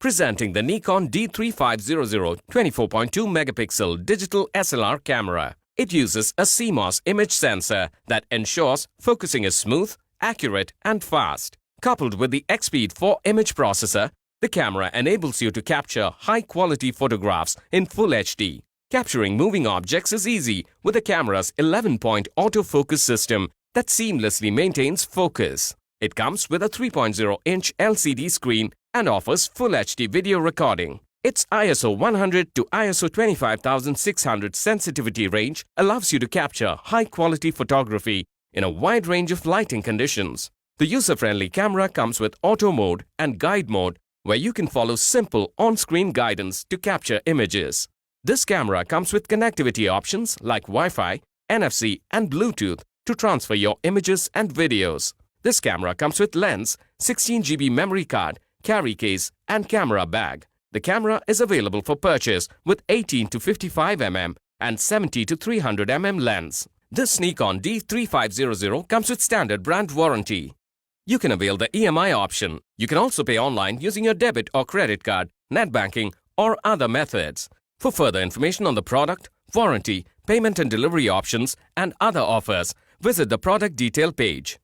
Presenting the Nikon D3500 24.2 megapixel digital SLR camera. It uses a CMOS image sensor that ensures focusing is smooth, accurate and fast. Coupled with the XSpeed 4 image processor, the camera enables you to capture high-quality photographs in Full HD. Capturing moving objects is easy with the camera's 11-point autofocus system that seamlessly maintains focus. It comes with a 3.0-inch LCD screen and offers Full HD video recording. Its ISO 100 to ISO 25600 sensitivity range allows you to capture high-quality photography in a wide range of lighting conditions. The user-friendly camera comes with auto mode and guide mode, where you can follow simple on-screen guidance to capture images. This camera comes with connectivity options like Wi-Fi, NFC and Bluetooth to transfer your images and videos. This camera comes with lens, 16GB memory card, carry case and camera bag. The camera is available for purchase with 18 to 55 mm and 70 to 300 mm lens. This Nikon D3500 comes with standard brand warranty. You can avail the EMI option. You can also pay online using your debit or credit card, net banking or other methods. For further information on the product, warranty, payment and delivery options and other offers, visit the product detail page.